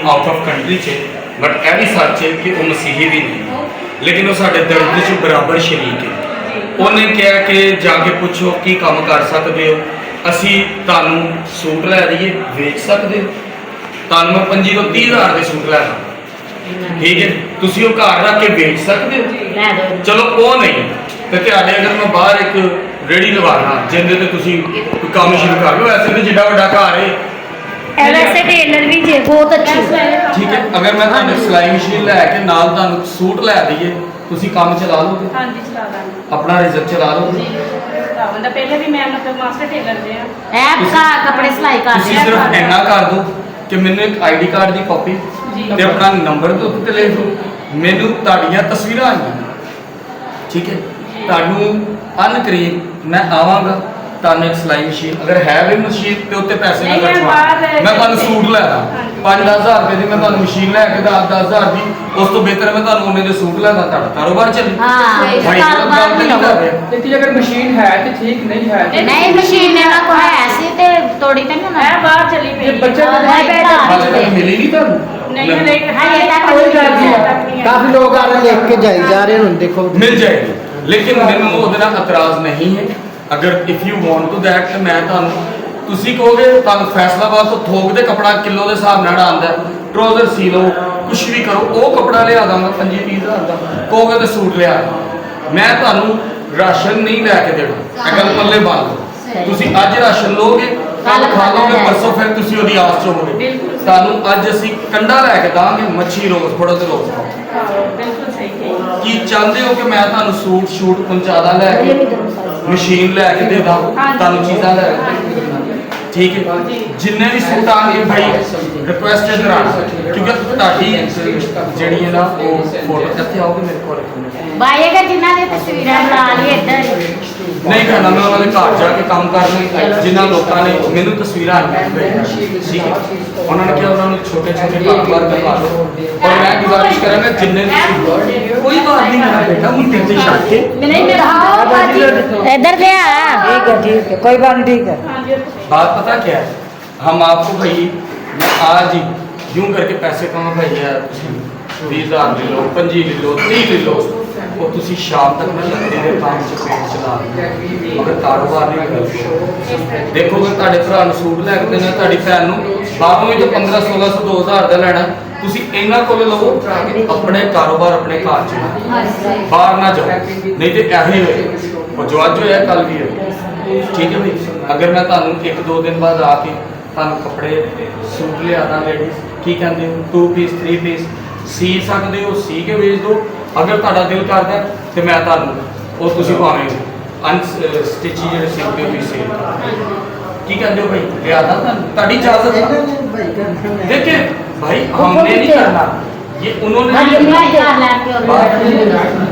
Out of country च but यह भी सच है कि वह मसीही भी नहीं, लेकिन वो साढ़े दर्द च बराबर शरीक है। उन्हें कहा कि जाके पुछो की काम कर सकते हो, असी तुहानू सूट लै दईए, वेच सकते हो, तुहानू मैं 25 तो 30,000 के सूट लै दा, ठीक है, तुसी वो घर रख के बेच सकते हो। चलो वो नहीं तो तुहाडे अगर मैं बाहर एक रेहड़ी लवाना जिंदे ते तुसी कोई काम शुरू कर लो, ऐसे तो जिड्डा वड्डा घर है वैसे टेलर भी जे बहुत अच्छी, ठीक है। अगर मैं तुहाडे सिलाई मशीन लैके नाल तुहानू सूट लै दईए, तुसी काम चला लोगे? हाँ जी चला लांगे अपना रिजल्ट चला लोगे? जी पहले भी मैं मतलब मास्टर टेलर थे ऐप का कपड़े सिलाई कर तुसी सिर्फ इन्ना कर दो कि मैंने एक आईडी कार्ड की कॉपी ते अपना नंबर तो उत्ते लिख दो, मैनू तुहाडियां तस्वीरां आईयां, ठीक है, तुहानू अन करीब मैं आवांगा, तुहानू एक सिलाई मशीन अगर है भी मशीन ते उत्ते पैसे ना कटवा, मैं तुहानू सूट लै दा 5-10 हज़ार रुपए दी, मैं तुहानू मशीन लैके 10-10 हज़ार दी, उस तो बेहतर मैं तुहानू उन्ने दे सूट लै दा, तुहाडा कारोबार चले। भाई कारोबार नहीं कर रहे, लेकिन अगर मशीन है तो ठीक, नहीं है तो नहीं मशीन ना को है ऐसी ते तोड़ी ते ना मैं बाहर चली ये गई बच्चा हाले तक मिली नहीं तुहानू? नहीं नहीं हाले तक कोई गल नहीं, काफी लोग आ रहे लेके जाई जा रहे हैं, देखो मिल जाएगी, लेकिन मैनू ਉਹਦੇ ਨਾਲ ਇਤਰਾਜ਼ नहीं है। अगर if you want to that तो मैं ਤੁਹਾਨੂੰ ਤੁਸੀਂ ਕਹੋਗੇ ਤੁਹਾਨੂੰ ਫੈਸਲਾਬਾਦ ਤੋਂ ਥੋਕ ਦੇ ਕਪੜਾ ਕਿਲੋ ਦੇ ਹਿਸਾਬ ਨਾਲ ਆਉਂਦਾ, ਟਰਾਊਜ਼ਰ ਸੀ ਲਓ, ਕੁਝ ਵੀ ਕਰੋ, ਉਹ ਕਪੜਾ ਲਿਆ ਦਾਂਗਾ 25-30 ਹਜ਼ਾਰ ਦਾ, ਕਹੋਗੇ ਤਾਂ ਸੂਟ ਲਿਆ, ਮੈਂ ਤੁਹਾਨੂੰ ਰਾਸ਼ਨ ਨਹੀਂ ਲੈ ਕੇ ਦੇਣਾ, ਇਹ ਗੱਲ ਪੱਲੇ ਬੰਨ ਲਓ। ਤੁਸੀਂ ਅੱਜ ਰਾਸ਼ਨ ਲੋਗੇ, ਕੱਲ ਖਾ ਲੋਗੇ, ਪਰਸੋਂ ਫਿਰ ਤੁਸੀਂ ਉਹਦੀ ਆਸ ਚ ਹੋਵੋਗੇ। ਤੁਹਾਨੂੰ ਅੱਜ ਅਸੀਂ ਕੰਡਾ ਲੈ ਕੇ ਦਾਂਗੇ, ਮੱਛੀ ਰੋਜ਼ ਫੜੋ ਤੇ ਰੋਜ਼ ਖਾਓ। बिल्कुल सही कही ਕੀ ਚਾਹੁੰਦੇ ਹੋ ਕਿ ਮੈਂ ਤੁਹਾਨੂੰ ਸੂਟ ਸ਼ੂਟ ਪਹੁੰਚਾਦਾ ਲੈ ਕੇ, ਮਸ਼ੀਨ ਲੈ ਕੇ ਦੇ ਦਾਂ, ਤੁਹਾਨੂੰ ਚੀਜ਼ਾਂ ਲੈ ਕੇ, ਠੀਕ ਹੈ, ਜਿੰਨੇ ਵੀ ਸੂਟ ਆਣਗੇ ਭਾਈ ਰਿਕੁਐਸਟ ਹੈ ਕਰਾਣਾ, ਕਿਉਂਕਿ ਤੁਹਾਡੀ ਜਿਹੜੀ ਹੈ ਨਾ ਉਹ ਫੋਟੋ ਕਿੱਥੇ ਆਉਗੀ ਮੇਰੇ ਕੋਲ भाई अगर जिन्ना दी तस्वीरां बना लिए इधर नहीं करना, मैं उन्होंने घर जाके काम करना, जिन्होंने लोगों ने मैंने तस्वीर ठीक है, उन्होंने क्या उन्होंने छोटे छोटे कारोबार करवा लो, और मैं गुजारिश करूँगा जिन्ने कोई बात नहीं मेरा बेटा मुझे से छाट के नहीं मेरा इधर दे आ ठीक है, कोई बात नहीं, ठीक है। बात पता क्या है, हम आपको भाई मैं आज ही यूं करके पैसे कमा भाई यार 20,000 ले लो, 25 ले लो, 30 ले लो, और तुसी शाम तक ना लंदे दे काम च पेट चला मगर कारोबार नहीं करते। देखो कि ਤੁਹਾਡੇ ਭਰਾ ਨੂੰ ਸੂਟ ਲੈ ਕੇ ਦੇਣਾ, ਤੁਹਾਡੀ ਭੈਣ ਨੂੰ ਬਾਹਰੋਂ ਵੀ ਤਾਂ 1500-1600 2000 ਦਾ ਲੈਣਾ, ਤੁਸੀਂ ਇਹਨਾਂ ਕੋਲ ਲਵੋ, ਆਪਣੇ ਕਾਰੋਬਾਰ ਆਪਣੇ ਘਰ ਚ ਬਾਹਰ ਨਾ ਜਾਓ, ਨਹੀਂ ਤੇ ਇਹੀ ਹੋਏ ਉਹ ਜੋ ਅੱਜ ਹੋਇਆ ਕੱਲ ਵੀ ਹੋਏ, ਠੀਕ है भाई। अगर मैं ਤੁਹਾਨੂੰ 1-2 दिन बाद आके ਤੁਹਾਨੂੰ ਕੱਪੜੇ ਸੂਟ ਲਿਆ ਦਾਂ ਲੇਡੀਜ਼, ਕੀ ਕਹਿੰਦੇ ਹੋ 2 ਪੀਸ 3 ਪੀਸ ਸੀ ਸਕਦੇ ਹੋ, ਸੀ ਕੇ ਵੇਚ ਦਿਓ, ਅਗਰ ਤੁਹਾਡਾ ਦਿਲ ਕਰਦਾ ਤੇ ਮੈਂ ਤੁਹਾਨੂੰ ਉਹ ਤੁਸੀਂ ਭਾਵੇਂ ਅਨਸਟਿਚ ਜਿਹੜੇ ਸਿਲਦੇ ਹੋ ਵੀ ਸੇਲ ਕੀ ਕਹਿੰਦੇ ਹੋ ਭਾਈ, ਲਿਆ ਦਾਂ ਤੁਹਾਡੀ ਇਜਾਜ਼ਤ ਹੈ। देखिए भाई हमने नहीं करना, ये उन्होंने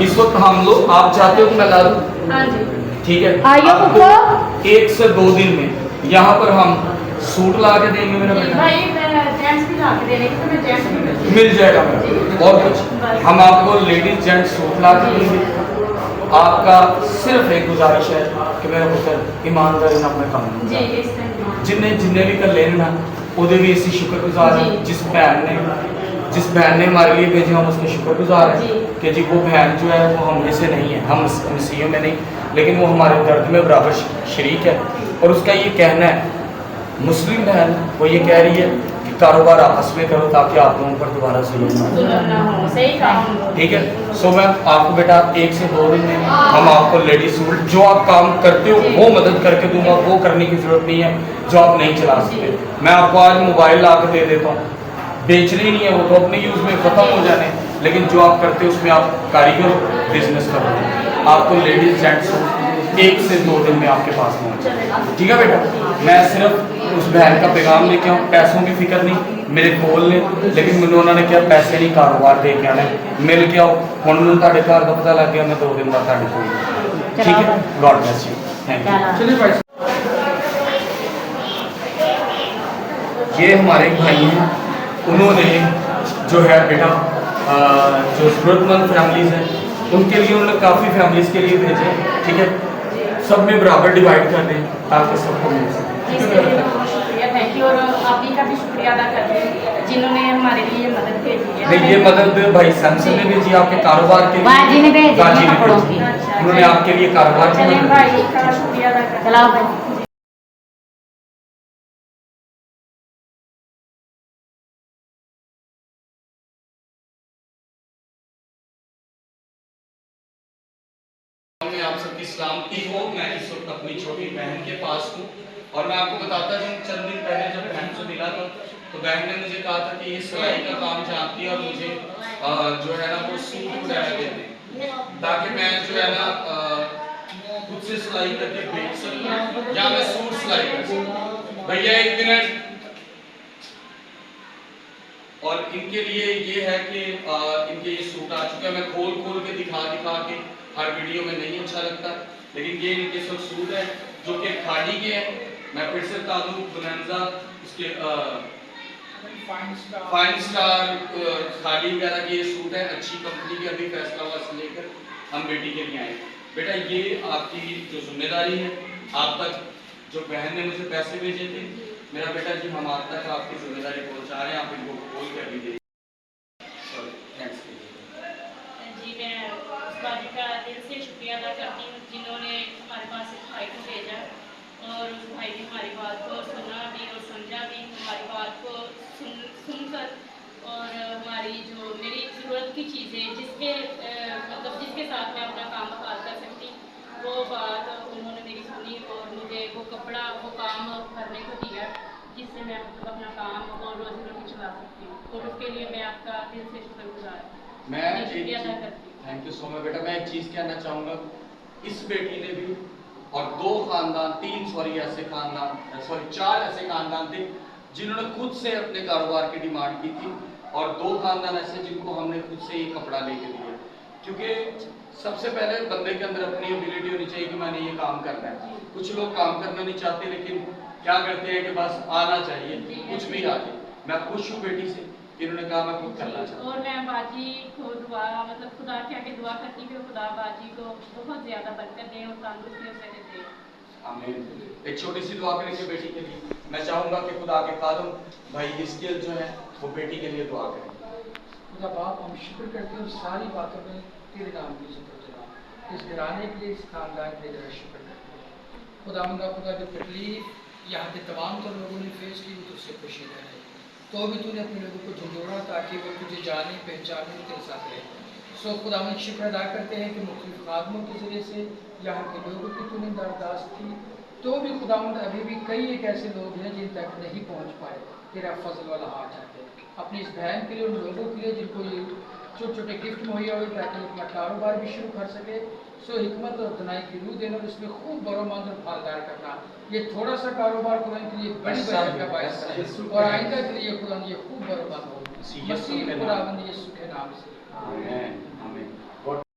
इस वक्त हम लोग आप चाहते हो कि मैं ला दूं, हाँ जी ठीक है, आइए अब 1 से 2 दिन में यहाँ पर हम सूट ला के देंगे मेरा बेटा, भाई जेंट्स भी ला के देने तो मैं जेंट्स भी करती मिल जाएगा मेरा, और कुछ हम आपको लेडीज जेंट्स सूट ला के देंगे। आपका सिर्फ एक गुजारिश है कि मेरा पुत्र ईमानदारी ना अपने काम हूँ। जी इस टाइम जिन्हें जिन्हें भी कर लेना ਉਹਦੇ भी इसी शुक्रगुजार हैं, जिस बहन ने हमारे लिए भेजे हम उसके शुक्रगुजार हैं कि जी वो बहन जो है वो हम में से नहीं है, हम मसीहों में नहीं, लेकिन वो हमारे दर्द में बराबर शरीक है। और उसका ये कहना है मुस्लिम बहन, वो ये कह रही है कि कारोबार आपस में करो ताकि आप लोगों पर दोबारा जुल्म ना हो, सही कहा, ठीक है। सो मैं आपको बेटा 1 से 2 दिन में हम आपको लेडीज सूट जो आप काम करते हो वो मदद करके दूंगा, वो करने की जरूरत नहीं है जो आप नहीं चला सकते। मैं आपको आज मोबाइल ला के दे देता हूँ, बेचने ही नहीं है, वो तो अपने यूज़ में ख़त्म हो जाने, लेकिन जो आप करते हो उसमें आप कारीगर बिजनेस करो, आपको लेडीज जेंट्स सूट 1 से 2 दिन में आपके पास पहुँचे, ठीक है बेटा। मैं सिर्फ उस बहन का पैगाम लेके आऊँ, पैसों की फिक्र नहीं मेरे कोल ने, लेकिन मैंने उन्होंने क्या पैसे नहीं कारोबार दे के आने, मिल के आओ हम तुहाडे घर का पता लग गया, मैं 2 दिन बाद तुहाडे कोल, ठीक है। God bless you, thank you. चलिए भाई ये हमारे भाई हैं, उन्होंने जो है बेटा जो ज़रूरतमंद फैमिलीज़ हैं उनके लिए उन्होंने काफ़ी फैमिलीज़ के लिए भेजे, ठीक है, सब में बराबर डिवाइड कर दें ताकि सबको मिल सके। इसके लिए बहुत शुक्रिया, थैंक यू, और आप ही का भी शुक्रिया अदा करते हैं जिन्होंने हमारे लिए मदद भेजी है। नहीं, ये मदद भाई सैमसन ने भेजी आपके कारोबार के लिए। बाजी ने भेजी बाजी ने कपड़ों भेजी। की। अच्छा, उन्होंने आपके लिए कारोबार की चलें मदद भाई भेजी। का शुक्रिया अदा करते हैं। चलाओ भाई। मैं आप सबकी सलामती हो। मैं इस वक्त अपनी छोटी बहन के पास हूँ और मैं आपको बताता हूँ, चंद दिन पहले जब बहन से मिला था तो बहन ने मुझे कहा था कि ये सिलाई का काम जानती है और मुझे जो है ना वो सूट वगैरह दे दे ताकि मैं जो है ना खुद से सिलाई करके बेच सकूँ या मैं सूट सिलाई कर सकूँ। भैया एक मिनट। और इनके लिए ये है कि इनके ये सूट आ चुके हैं। मैं खोल खोल के दिखा के हर वीडियो में नहीं अच्छा लगता, लेकिन ये इनके सब सूट है जो कि खादी के हैं। मैं फिर से बता दूं, बोनांजा उसके फाइन स्टार खादी वगैरह के ये सूट है, अच्छी कंपनी के। अभी फैसलाबाद से लेकर हम बेटी के लिए आए। बेटा ये आपकी जो जिम्मेदारी है, आप तक जो बहन ने मुझे पैसे भेजे थे, मेरा बेटा जी हम आप तक आपकी जिम्मेदारी पहुंचा रहे हैं। आप इनको खोल कर भी दे। जी मैं उस बाजी का दिल से शुक्रिया अदा करती हूँ जिन्होंने हमारे पास इस भाई को भेजा और उस भाई ने हमारी बात को सुना भी और समझा भी, हमारी बात को सुनकर और हमारी जो मेरी ज़रूरत की चीज़ें जिसके मतलब जिसके साथ मैं अपना काम बहाल कर सकती, वो बात उन्होंने मेरी सुनी और मुझे वो कपड़ा वो काम करने को दिया जिससे मैं मतलब अपना काम और रोजी रोटी चला सकती हूँ। तो उसके लिए मैं आपका दिल से शुक्रगुजार हूँ। मैं शुक्रिया अदा करती हूँ। थैंक यू सो मच बेटा। मैं एक चीज कहना चाहूंगा, इस बेटी ने भी और चार ऐसे खानदान थे जिन्होंने खुद से अपने कारोबार की डिमांड की थी और 2 खानदान ऐसे जिनको हमने खुद से ये कपड़ा लेके दिया। क्योंकि सबसे पहले बंदे के अंदर अपनी एबिलिटी होनी चाहिए कि मैंने ये काम करना है। कुछ लोग काम करना नहीं चाहते, लेकिन क्या करते हैं कि बस आना चाहिए, कुछ भी आ जाए। मैं खुश हूँ बेटी से, इन्होंने कहा मैं खुद करना चाहता हूँ। और मैं बाजी को दुआ मतलब खुदा के आगे दुआ करती हूँ, खुदा बाजी को बहुत ज़्यादा बरकत दे और तंदुरुस्ती और सेहत दे। आमीन। एक छोटी सी दुआ करेंगे बेटी के लिए। मैं चाहूंगा कि खुदा के खादम भाई हिस्कियल जो है वो बेटी के लिए दुआ करें। खुदा बाप हम शुक्र करते हैं सारी बातों में तेरे नाम की जिक्र चला, इस घराने के लिए, इस खानदान के लिए तेरा शुक्र करते हैं। खुदा जो तकलीफ यहाँ के तमाम तो लोगों ने फेस की, वो तुझसे खुशी है, तो भी तूने अपने लोगों को झुंझोड़ा ताकि वो तुझे जाने पहचाने तेरे साथ रहे। सो खुदा हम शुक्र अदा करते हैं कि मुख्तलिफ खादमों के ज़रिए से यहाँ के लोगों की तूने दरदाश्त की, तो भी खुदावंद अभी भी कई एक ऐसे लोग हैं जिन तक नहीं पहुँच पाए। तेरा फजल वाला हाथ चाहते हैं अपनी इस बहन के लिए, उन लोगों के लिए जिनको ये छोटे छोटे गिफ्ट मुहैया हुए ताकि अपना कारोबार भी शुरू कर सके। सो हिकमत और दनाई की रूह देना और इसमें खूब बरोमंद और फालदार करना। ये थोड़ा सा कारोबार खुदा के लिए बड़ी बरकत का बायस है और आइंदा के लिए खुदा ये खूब बरोमंद हो। मसीह खुदावंद यीशु के नाम से। आमीन।